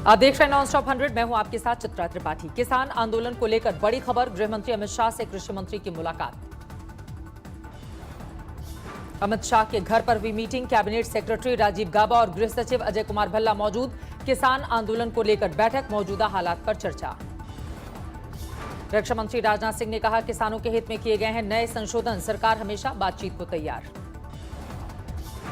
आप देख रहे हैं नॉन स्टॉप 100। मैं हूं आपके साथ चित्रा त्रिपाठी। किसान आंदोलन को लेकर बड़ी खबर। गृह मंत्री अमित शाह से कृषि मंत्री की मुलाकात। अमित शाह के घर पर हुई मीटिंग। कैबिनेट सेक्रेटरी राजीव गाबा और गृह सचिव अजय कुमार भल्ला मौजूद। किसान आंदोलन को लेकर बैठक। मौजूदा हालात पर चर्चा। रक्षा मंत्री राजनाथ सिंह ने कहा, किसानों के हित में किए गए हैं नए संशोधन। सरकार हमेशा बातचीत को तैयार।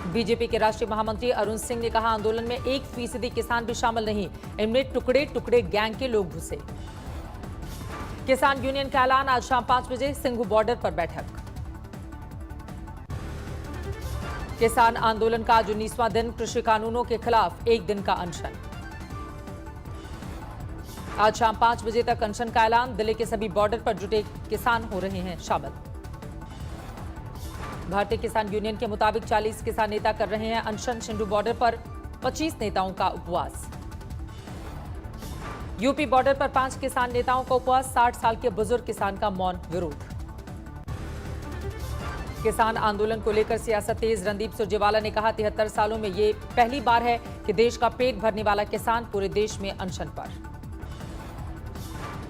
बीजेपी के राष्ट्रीय महामंत्री अरुण सिंह ने कहा, आंदोलन में 1% किसान भी शामिल नहीं। इनमें टुकड़े टुकड़े गैंग के लोग घुसे। किसान यूनियन का ऐलान। आज शाम 5 बजे सिंघू बॉर्डर पर बैठक। किसान आंदोलन का आज 19वां दिन। कृषि कानूनों के खिलाफ 1 दिन का अनशन। आज शाम 5 बजे तक अनशन का ऐलान। दिल्ली के सभी बॉर्डर पर जुटे किसान हो रहे हैं शामिल। भारतीय किसान यूनियन के मुताबिक 40 किसान नेता कर रहे हैं अनशन। सिंधु बॉर्डर पर 25 नेताओं का उपवास। यूपी बॉर्डर पर 5 किसान नेताओं का उपवास। 60 साल के बुजुर्ग किसान का मौन विरोध। किसान आंदोलन को लेकर सियासत तेज। रणदीप सुरजेवाला ने कहा, 73 सालों में ये पहली बार है कि देश का पेट भरने वाला किसान पूरे देश में अनशन पर।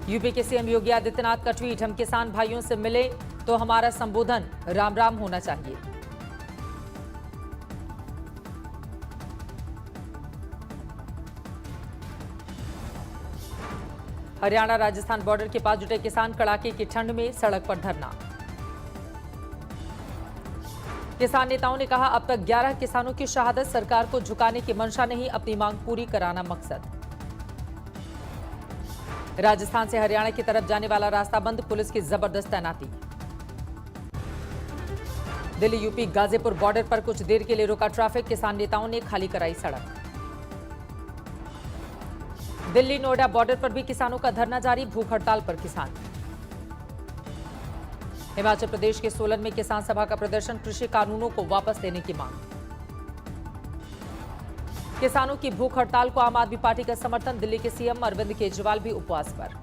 यूपी के सीएम योगी आदित्यनाथ का ट्वीट, हम किसान भाइयों से मिले तो हमारा संबोधन राम राम होना चाहिए। हरियाणा राजस्थान बॉर्डर के पास जुटे किसान कड़ाके की ठंड में सड़क पर धरना। किसान नेताओं ने कहा, अब तक 11 किसानों की शहादत। सरकार को झुकाने की मंशा नहीं, अपनी मांग पूरी कराना मकसद। राजस्थान से हरियाणा की तरफ जाने वाला रास्ता बंद। पुलिस की जबरदस्त तैनाती। दिल्ली यूपी गाजीपुर बॉर्डर पर कुछ देर के लिए रुका ट्रैफिक। किसान नेताओं ने खाली कराई सड़क। दिल्ली नोएडा बॉर्डर पर भी किसानों का धरना जारी। भूख हड़ताल पर किसान। हिमाचल प्रदेश के सोलन में किसान सभा का प्रदर्शन। कृषि कानूनों को वापस लेने की मांग। किसानों की भूख हड़ताल को आम आदमी पार्टी का समर्थन। दिल्ली के सीएम अरविंद केजरीवाल भी उपवास पर।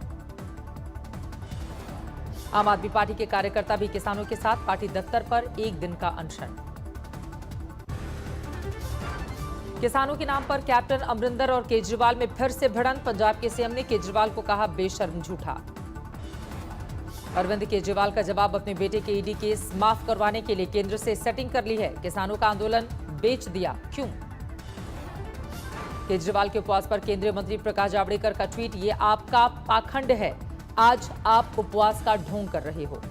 आम आदमी पार्टी के कार्यकर्ता भी किसानों के साथ। पार्टी दफ्तर पर 1 दिन का अनशन। किसानों के नाम पर कैप्टन अमरिंदर और केजरीवाल में फिर से भिड़ंत। पंजाब के सीएम ने केजरीवाल को कहा, बेशर्म झूठा। अरविंद केजरीवाल का जवाब, अपने बेटे के ईडी केस माफ करवाने के लिए केंद्र से सेटिंग कर ली है। किसानों का आंदोलन बेच दिया, क्यों? केजरीवाल के उपवास पर केंद्रीय मंत्री प्रकाश जावड़ेकर का ट्वीट, ये आपका पाखंड है। आज आप उपवास का ढोंग कर रहे हो।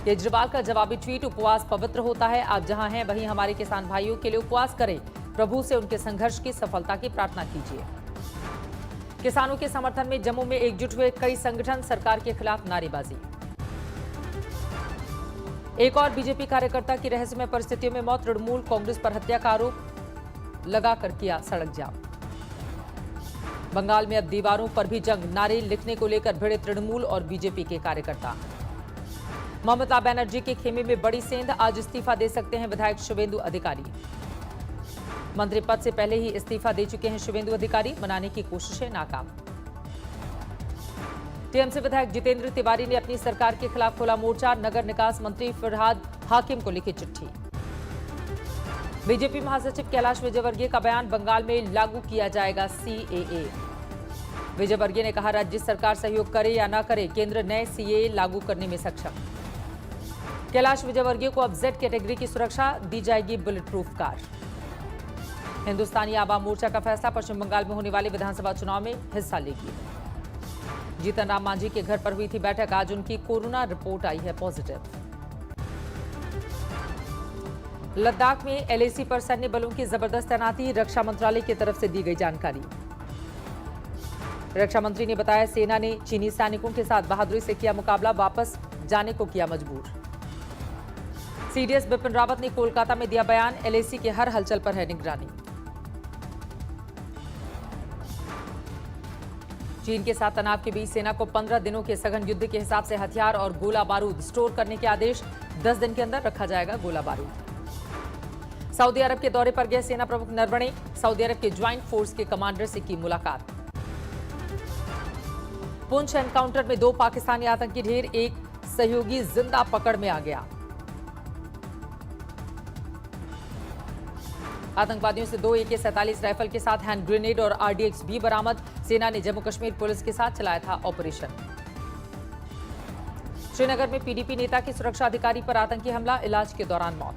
केजरीवाल का जवाबी ट्वीट, उपवास पवित्र होता है। आप जहां हैं वहीं हमारे किसान भाइयों के लिए उपवास करें। प्रभु से उनके संघर्ष की सफलता की प्रार्थना कीजिए। किसानों के समर्थन में जम्मू में एकजुट हुए कई संगठन। सरकार के खिलाफ नारेबाजी। एक और बीजेपी कार्यकर्ता की रहस्यमय परिस्थितियों में मौत। तृणमूल कांग्रेस पर हत्या का आरोप लगाकर किया सड़क जाम। बंगाल में अब दीवारों पर भी जंग। नारे लिखने को लेकर भिड़े तृणमूल और बीजेपी के कार्यकर्ता। ममता बनर्जी के खेमे में बड़ी सेंध। आज इस्तीफा दे सकते हैं विधायक शुभेंदु अधिकारी। मंत्री पद से पहले ही इस्तीफा दे चुके हैं शुभेंदु अधिकारी। मनाने की कोशिशें नाकाम। टीएमसी विधायक जितेंद्र तिवारी ने अपनी सरकार के खिलाफ खोला मोर्चा। नगर निकास मंत्री फरहाद हाकिम को लिखी चिट्ठी। बीजेपी महासचिव कैलाश विजयवर्गीय का बयान, बंगाल में लागू किया जाएगा सीएए। विजयवर्गीय ने कहा, राज्य सरकार सहयोग करे या न करे, केंद्र नए सीएए लागू करने में सक्षम। कैलाश विजयवर्गीय को अब जेड कैटेगरी की सुरक्षा दी जाएगी। Bullet proof car. Hindustani Awam Morcha का फैसला, पश्चिम बंगाल में होने वाले विधानसभा चुनाव में हिस्सा लेगी। जीतन राम मांझी के घर पर हुई थी बैठक। आज उनकी कोरोना रिपोर्ट आई है पॉजिटिव। लद्दाख में एलएसी पर सैन्य बलों की जबरदस्त तैनाती। रक्षा मंत्रालय की तरफ से दी गई जानकारी। रक्षा मंत्री ने बताया, सेना ने चीनी सैनिकों के साथ बहादुरी से किया मुकाबला। वापस जाने को किया मजबूर। सीडीएस बिपिन रावत ने कोलकाता में दिया बयान, एलएसी के हर हलचल पर है निगरानी। चीन के साथ तनाव के बीच सेना को 15 दिनों के सघन युद्ध के हिसाब से हथियार और गोला बारूद स्टोर करने के आदेश। 10 दिन के अंदर रखा जाएगा गोला बारूद। सऊदी अरब के दौरे पर गए सेना प्रमुख नरवणे। सऊदी अरब के ज्वाइंट फोर्स के कमांडर से की मुलाकात। पुंछ एनकाउंटर में 2 पाकिस्तानी आतंकी ढेर। एक सहयोगी जिंदा पकड़ में आ गया। आतंकवादियों से 2 AK-47 राइफल के साथ हैंड ग्रेनेड और RDX भी बरामद। सेना ने जम्मू कश्मीर पुलिस के साथ चलाया था ऑपरेशन। श्रीनगर में PDP नेता की सुरक्षा अधिकारी पर आतंकी हमला, इलाज के दौरान मौत।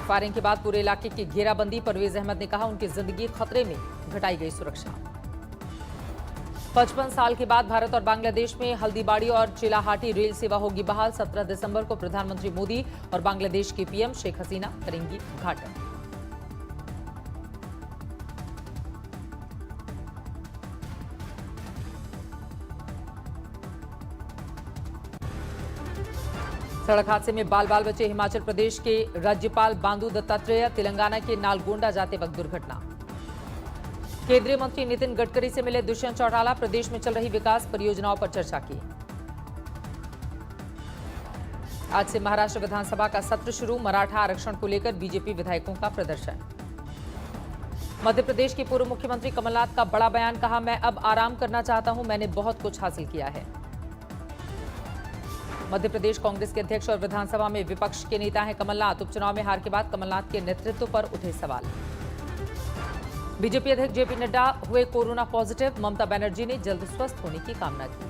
फायरिंग के बाद पूरे इलाके की घेराबंदी। परवेज अहमद ने कहा उनकी जिंदगी खतरे में, घटाई गई सुरक्षा। 55 साल के बाद भारत और बांग्लादेश में हल्दीबाड़ी और चिलाहाटी रेल सेवा होगी बहाल। 17 दिसंबर को प्रधानमंत्री मोदी और बांग्लादेश की PM शेख हसीना करेंगी उद्घाटन। सड़क हादसे में बाल बाल बचे हिमाचल प्रदेश के राज्यपाल बांदू दत्तात्रेय। तेलंगाना के नालगोंडा जाते वक्त दुर्घटना। केंद्रीय मंत्री नितिन गडकरी से मिले दुष्यंत चौटाला। प्रदेश में चल रही विकास परियोजनाओं पर चर्चा की। आज से महाराष्ट्र विधानसभा का सत्र शुरू। मराठा आरक्षण को लेकर बीजेपी विधायकों का प्रदर्शन। मध्य प्रदेश के पूर्व मुख्यमंत्री कमलनाथ का बड़ा बयान, कहा मैं अब आराम करना चाहता हूं, मैंने बहुत कुछ हासिल किया है। मध्य प्रदेश कांग्रेस के अध्यक्ष और विधानसभा में विपक्ष के नेता हैं कमलनाथ। उपचुनाव में हार के बाद कमलनाथ के नेतृत्व पर उठे सवाल। बीजेपी अध्यक्ष JP नड्डा हुए कोरोना पॉजिटिव। ममता बनर्जी ने जल्द स्वस्थ होने की कामना की।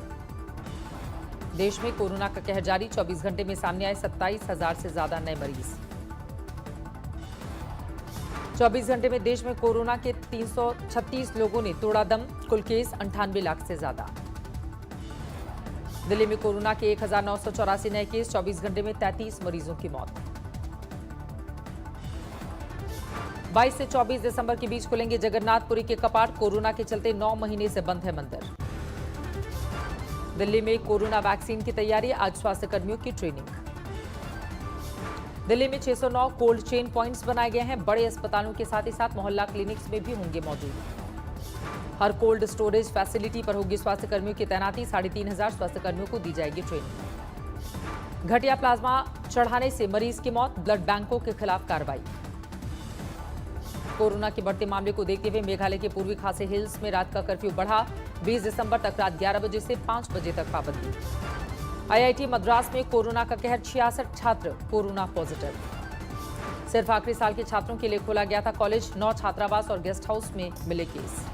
देश में कोरोना का कहर जारी। 24 घंटे में सामने आए 27,000 से ज्यादा नए मरीज। 24 घंटे में देश में कोरोना के 336 लोगों ने तोड़ा दम। कुल केस 98 लाख से ज्यादा। दिल्ली में कोरोना के 1984 नए केस। 24 घंटे में 33 मरीजों की मौत। 22 से 24 दिसंबर के बीच खुलेंगे जगन्नाथपुरी के कपाट। कोरोना के चलते 9 महीने से बंद है मंदिर। दिल्ली में कोरोना वैक्सीन की तैयारी। आज स्वास्थ्य कर्मियों की ट्रेनिंग। दिल्ली में 609 कोल्ड चेन पॉइंट्स बनाए गए हैं। बड़े अस्पतालों के साथ ही साथ मोहल्ला क्लिनिक्स में भी होंगे मौजूद। हर कोल्ड स्टोरेज फैसिलिटी पर होगी स्वास्थ्य कर्मियों की तैनाती। 3,500 स्वास्थ्य कर्मियों को दी जाएगी ट्रेनिंग। घटिया प्लाज्मा चढ़ाने से मरीज की मौत। ब्लड बैंकों के खिलाफ कार्रवाई। कोरोना के बढ़ते मामले को देखते हुए मेघालय के पूर्वी खासी हिल्स में रात का कर्फ्यू बढ़ा। 20 दिसंबर तक रात 11 बजे से 5 बजे तक पाबंदी। IIT मद्रास में कोरोना का कहर। 66 छात्र कोरोना पॉजिटिव। सिर्फ आखिरी साल के छात्रों के लिए खोला गया था कॉलेज। 9 छात्रावास और गेस्ट हाउस में मिले केस।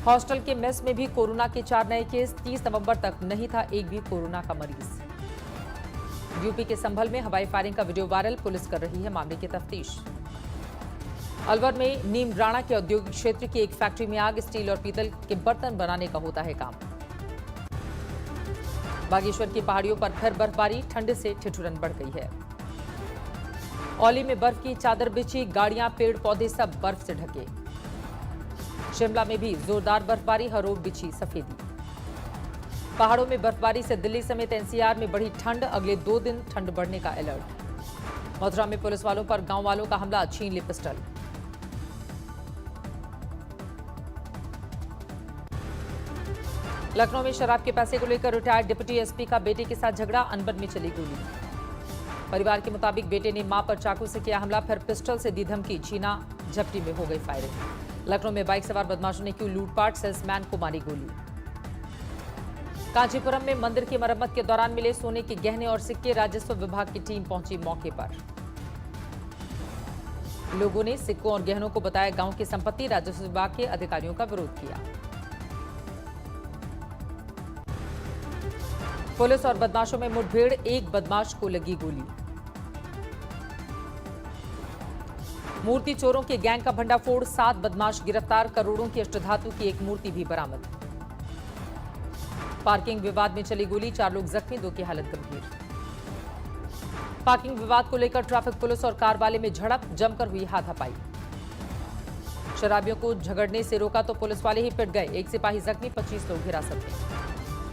हॉस्टल के मेस में भी कोरोना के 4 नए केस। 30 नवंबर तक नहीं था एक भी कोरोना का मरीज। यूपी के संभल में हवाई फायरिंग का वीडियो वायरल। पुलिस कर रही है मामले की तफ्तीश। अलवर में नीमराणा के औद्योगिक क्षेत्र की एक फैक्ट्री में आग। स्टील और पीतल के बर्तन बनाने का होता है काम। बागेश्वर की पहाड़ियों पर फिर बर्फबारी। ठंड से ठिठुरन बढ़ गई है। औली में बर्फ की चादर बिछी। गाड़ियां, पेड़ पौधे सब बर्फ से ढके। शिमला में भी जोरदार बर्फबारी। हर ओर बिछी सफेदी। पहाड़ों में बर्फबारी से दिल्ली समेत NCR में बढ़ी ठंड। अगले 2 दिन ठंड बढ़ने का अलर्ट। मथुरा में पुलिस वालों पर गांव वालों का हमला। छीन ली पिस्टल। लखनऊ में शराब के पैसे को लेकर रिटायर्ड डिप्टी SP का बेटे के साथ झगड़ा। अनबन में चली गोली। परिवार के मुताबिक बेटे ने मां पर चाकू से किया हमला, फिर पिस्टल से दी धमकी। छीना झपटी में हो गई फायरिंग। लखनऊ में बाइक सवार बदमाशों ने की लूटपाट। सेल्समैन को मारी गोली। कांचीपुरम में मंदिर की मरम्मत के दौरान मिले सोने के गहने और सिक्के। राजस्व विभाग की टीम पहुंची मौके पर। लोगों ने सिक्कों और गहनों को बताया गांव की संपत्ति। राजस्व विभाग के अधिकारियों का विरोध किया। पुलिस और बदमाशों में मुठभेड़। एक बदमाश को लगी गोली। मूर्ति चोरों के गैंग का भंडाफोड़। 7 बदमाश गिरफ्तार। करोड़ों की अष्टधातु की एक मूर्ति भी बरामद। पार्किंग विवाद में चली गोली। 4 लोग जख्मी, 2 की हालत गंभीर। पार्किंग विवाद को लेकर ट्रैफिक पुलिस और कार वाले में झड़प। जमकर हुई हाथापाई। शराबियों को झगड़ने से रोका तो पुलिस वाले ही पिट गए। 1 सिपाही जख्मी, 25 लोग हिरासत में।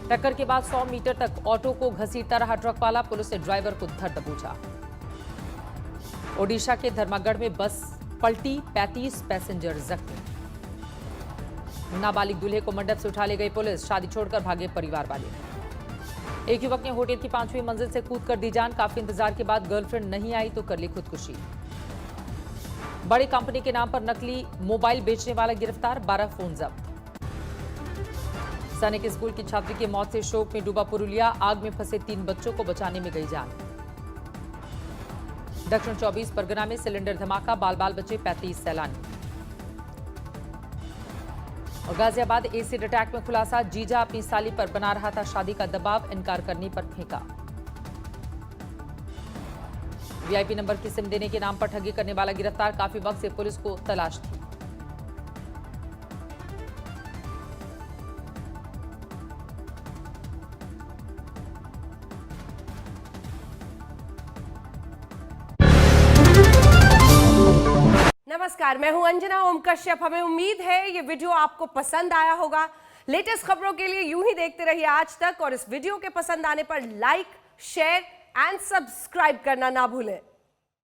टक्कर के बाद 100 मीटर तक ऑटो को घसीटता रहा ट्रक वाला। पुलिस ने ड्राइवर को धर दबोचा। ओडिशा के धर्मागढ़ में बस पलटी। 35 पैसेंजर जख्मी। नाबालिग दूल्हे को मंडप से उठा ले गई पुलिस। शादी छोड़कर भागे परिवार वाले। एक युवक ने होटल की 5वीं मंजिल से कूद कर दी जान। काफी इंतजार के बाद गर्लफ्रेंड नहीं आई तो कर ली खुदकुशी। बड़ी कंपनी के नाम पर नकली मोबाइल बेचने वाला गिरफ्तार। 12 फोन जब्त। सैनिक स्कूल की छात्री की मौत से शोक में डूबा पुरुलिया। आग में फंसे 3 बच्चों को बचाने में गई जान। दक्षिण 24 परगना में सिलेंडर धमाका, बाल बाल बचे 35 सैलानी। और गाजियाबाद एसिड अटैक में खुलासा, जीजा अपनी साली पर बना रहा था शादी का दबाव, इनकार करने पर फेंका। वीआईपी नंबर की सिम देने के नाम पर ठगी करने वाला गिरफ्तार, काफी वक्त से पुलिस को तलाश थी। नमस्कार, मैं हूं अंजना ओम कश्यप। हमें उम्मीद है ये वीडियो आपको पसंद आया होगा। लेटेस्ट खबरों के लिए यूं ही देखते रहिए आज तक, और इस वीडियो के पसंद आने पर लाइक, शेयर एंड सब्सक्राइब करना ना भूलें।